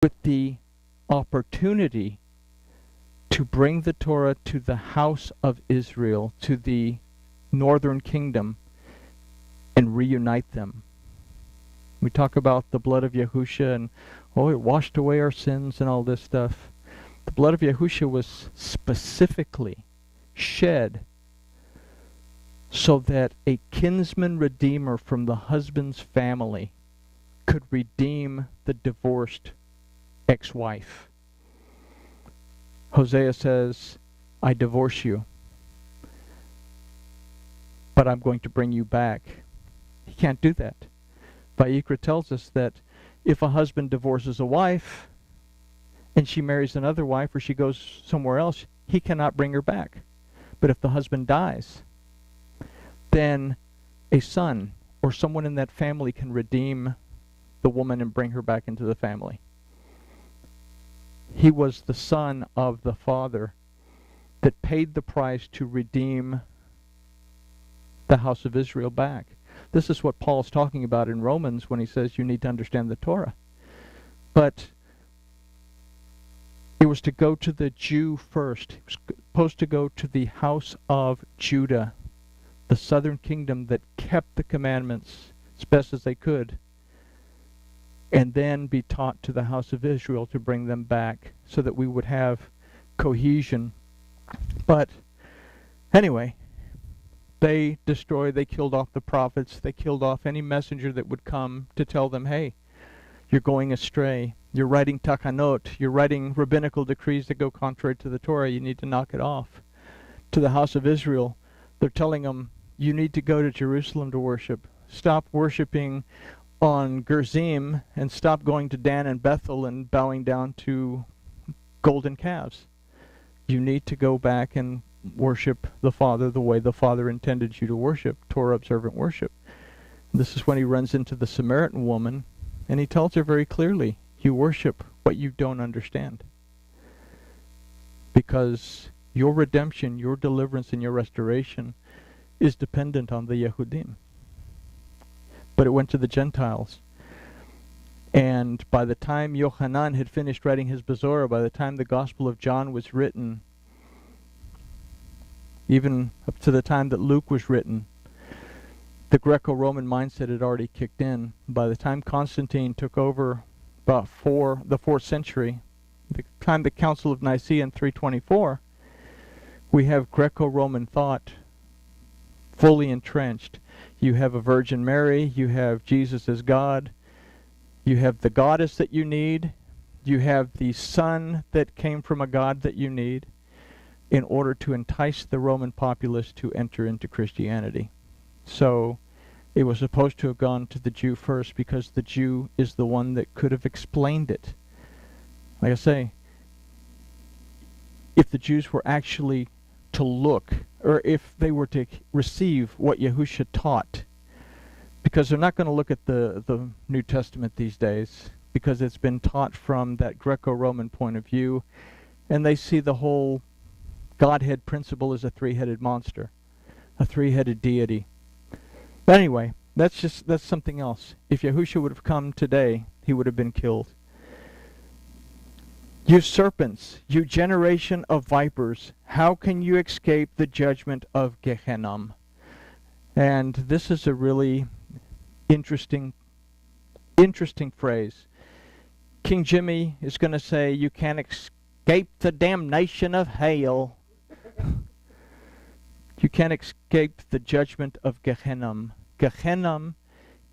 with the opportunity to bring the Torah to the house of Israel, to the northern kingdom, and reunite them. We talk about the blood of Yahusha and, oh, it washed away our sins and all this stuff. The blood of Yahusha was specifically shed so that a kinsman redeemer from the husband's family could redeem the divorced ex-wife. Hosea says, I divorce you, but I'm going to bring you back. He can't do that. Vayikra tells us that if a husband divorces a wife and she marries another wife or she goes somewhere else, he cannot bring her back. But if the husband dies, then a son or someone in that family can redeem the woman and bring her back into the family. He was the son of the father that paid the price to redeem the house of Israel back. This is what Paul's talking about in Romans when he says you need to understand the Torah. But it was to go to the Jew first. It was supposed to go to the house of Judah, the southern kingdom that kept the commandments as best as they could, and then be taught to the house of Israel to bring them back so that we would have cohesion. But anyway, they destroyed, they killed off the prophets, they killed off any messenger that would come to tell them, hey, you're going astray. You're writing takanot, you're writing rabbinical decrees that go contrary to the Torah, you need to knock it off. To the house of Israel, they're telling them, you need to go to Jerusalem to worship. Stop worshiping on Gerizim and stop going to Dan and Bethel and bowing down to golden calves. You need to go back and worship the Father the way the Father intended you to worship, Torah observant worship. This is when he runs into the Samaritan woman and he tells her very clearly, you worship what you don't understand. Because your redemption, your deliverance, and your restoration is dependent on the Yehudim. But it went to the Gentiles. And by the time Yochanan had finished writing his Bezorah, by the time the Gospel of John was written, even up to the time that Luke was written, the Greco-Roman mindset had already kicked in. By the time Constantine took over about the 4th century, the time the Council of Nicaea in 324, we have Greco-Roman thought fully entrenched. You have a Virgin Mary, you have Jesus as God, you have the goddess that you need, you have the son that came from a god that you need in order to entice the Roman populace to enter into Christianity. So it was supposed to have gone to the Jew first because the Jew is the one that could have explained it. Like I say, if the Jews were actually to look, or if they were to receive what Yahusha taught, because they're not going to look at the New Testament these days, because it's been taught from that Greco-Roman point of view, and they see the whole Godhead principle as a three-headed monster, a three-headed deity. But anyway, that's something else. If Yahusha would have come today, he would have been killed. You serpents, you generation of vipers, how can you escape the judgment of Gehenna? And this is a really interesting phrase. King Jimmy is going to say, you can't escape the damnation of hell. You can't escape the judgment of Gehenna. Gehenna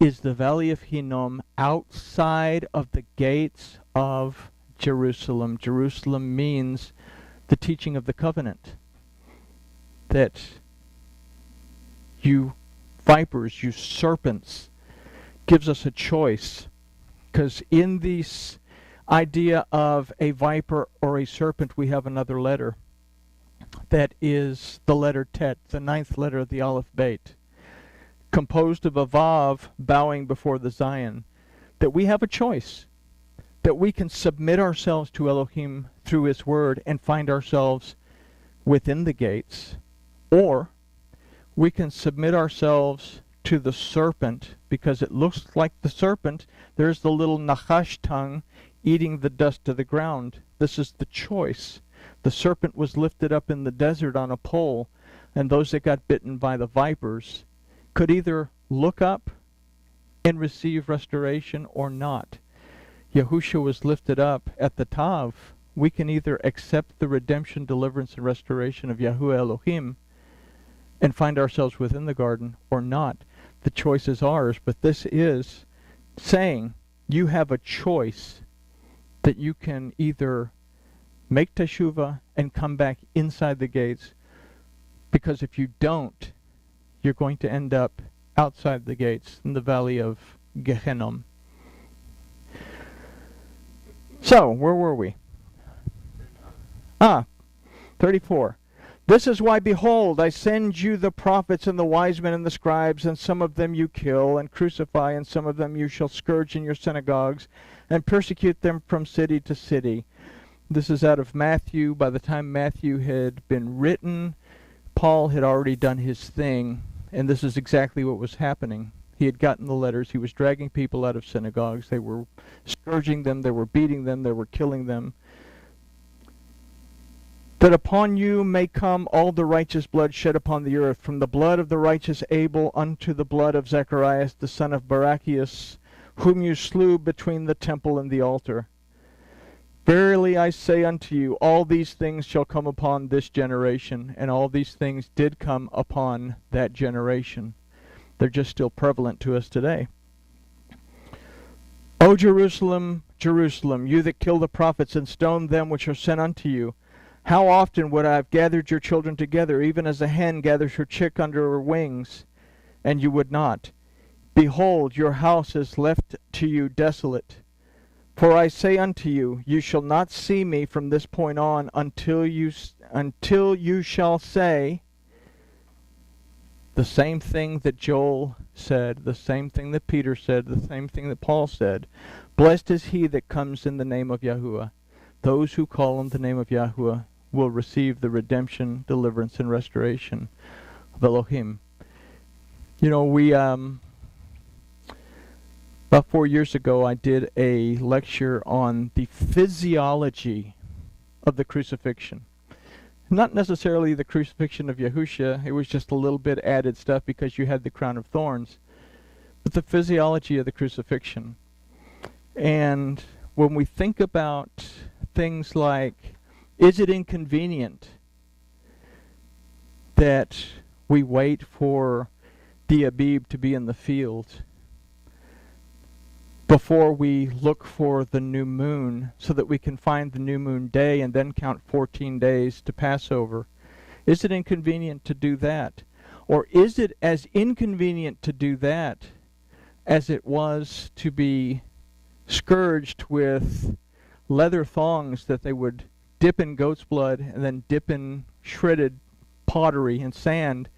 is the valley of Hinnom outside of the gates of Jerusalem. Jerusalem means the teaching of the covenant. That you vipers, you serpents, gives us a choice. Because in this idea of a viper or a serpent, we have another letter. That is the letter Tet, the 9th letter of the Aleph Beit, composed of a Vav bowing before the Zion. That we have a choice. That we can submit ourselves to Elohim through His Word and find ourselves within the gates, or we can submit ourselves to the serpent because it looks like the serpent. There's the little Nachash tongue eating the dust of the ground. This is the choice. The serpent was lifted up in the desert on a pole, and those that got bitten by the vipers could either look up and receive restoration or not. Yahushua was lifted up at the Tav. We can either accept the redemption, deliverance, and restoration of Yahuwah Elohim and find ourselves within the garden or not. The choice is ours, but this is saying you have a choice that you can either make teshuvah and come back inside the gates, because if you don't, you're going to end up outside the gates in the valley of Gehenna. So, where were we? 34. This is why, behold, I send you the prophets and the wise men and the scribes, and some of them you kill and crucify, and some of them you shall scourge in your synagogues, and persecute them from city to city. This is out of Matthew. By the time Matthew had been written, Paul had already done his thing, and this is exactly what was happening. He had gotten the letters. He was dragging people out of synagogues. They were scourging them. They were beating them. They were killing them. That upon you may come all the righteous blood shed upon the earth, from the blood of the righteous Abel unto the blood of Zacharias the son of Barachias, whom you slew between the temple and the altar. Verily I say unto you, all these things shall come upon this generation, and all these things did come upon that generation. They're just still prevalent to us today. O Jerusalem, Jerusalem, you that kill the prophets and stone them which are sent unto you, how often would I have gathered your children together, even as a hen gathers her chick under her wings, and you would not? Behold, your house is left to you desolate. For I say unto you, you shall not see me from this point on until you shall say the same thing that Joel said, the same thing that Peter said, the same thing that Paul said. Blessed is he that comes in the name of Yahuwah. Those who call on the name of Yahuwah will receive the redemption, deliverance, and restoration of Elohim. You know, we about 4 years ago, I did a lecture on the physiology of the crucifixion. Not necessarily the crucifixion of Yahushua. It was just a little bit added stuff because you had the crown of thorns. But the physiology of the crucifixion. And when we think about things like, is it inconvenient that we wait for the Abib to be in the field before we look for the new moon so that we can find the new moon day and then count 14 days to Passover? Is it inconvenient to do that? Or is it as inconvenient to do that as it was to be scourged with leather thongs that they would dip in goat's blood and then dip in shredded pottery and sand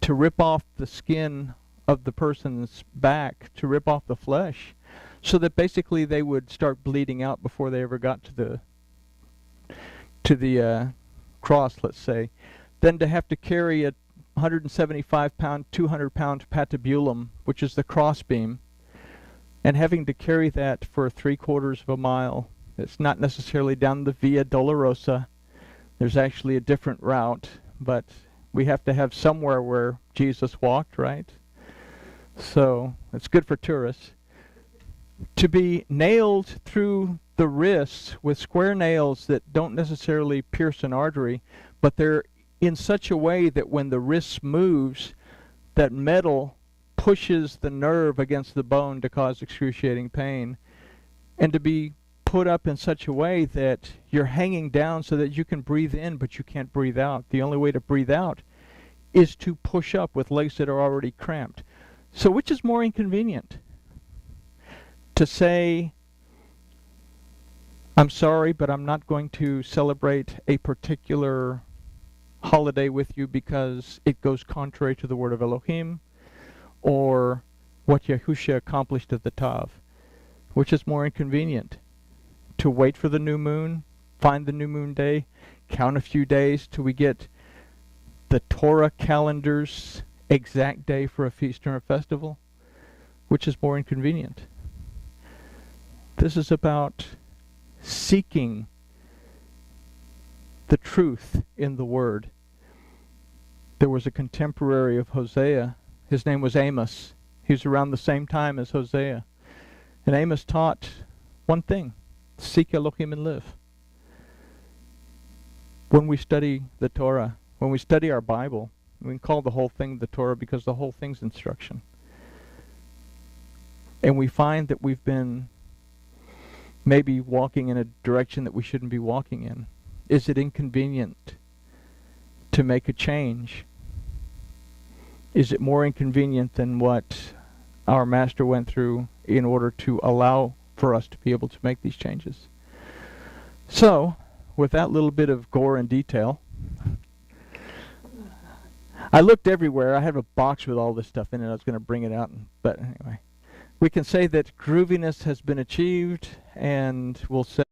to rip off the skin of the person's back, to rip off the flesh, so that basically they would start bleeding out before they ever got to the cross, let's say. Then to have to carry a 175-pound, 200-pound patibulum, which is the crossbeam, and having to carry that for 3/4 of a mile. It's not necessarily down the Via Dolorosa. There's actually a different route, but we have to have somewhere where Jesus walked, right? So it's good for tourists. To be nailed through the wrists with square nails that don't necessarily pierce an artery, but they're in such a way that when the wrist moves, that metal pushes the nerve against the bone to cause excruciating pain. And to be put up in such a way that you're hanging down so that you can breathe in, but you can't breathe out. The only way to breathe out is to push up with legs that are already cramped. So which is more inconvenient? To say, I'm sorry, but I'm not going to celebrate a particular holiday with you because it goes contrary to the word of Elohim, or what Yahushua accomplished at the Tav. Which is more inconvenient? To wait for the new moon, find the new moon day, count a few days till we get the Torah calendar's exact day for a feast or a festival? Which is more inconvenient? This is about seeking the truth in the Word. There was a contemporary of Hosea. His name was Amos. He was around the same time as Hosea. And Amos taught one thing: seek Elohim and live. When we study the Torah, when we study our Bible, we can call the whole thing the Torah because the whole thing's instruction. And we find that we've been maybe walking in a direction that we shouldn't be walking in. Is it inconvenient to make a change? Is it more inconvenient than what our Master went through in order to allow for us to be able to make these changes? So, with that little bit of gore and detail, I looked everywhere. I have a box with all this stuff in it. I was going to bring it out, but anyway. We can say that grooviness has been achieved, and we'll say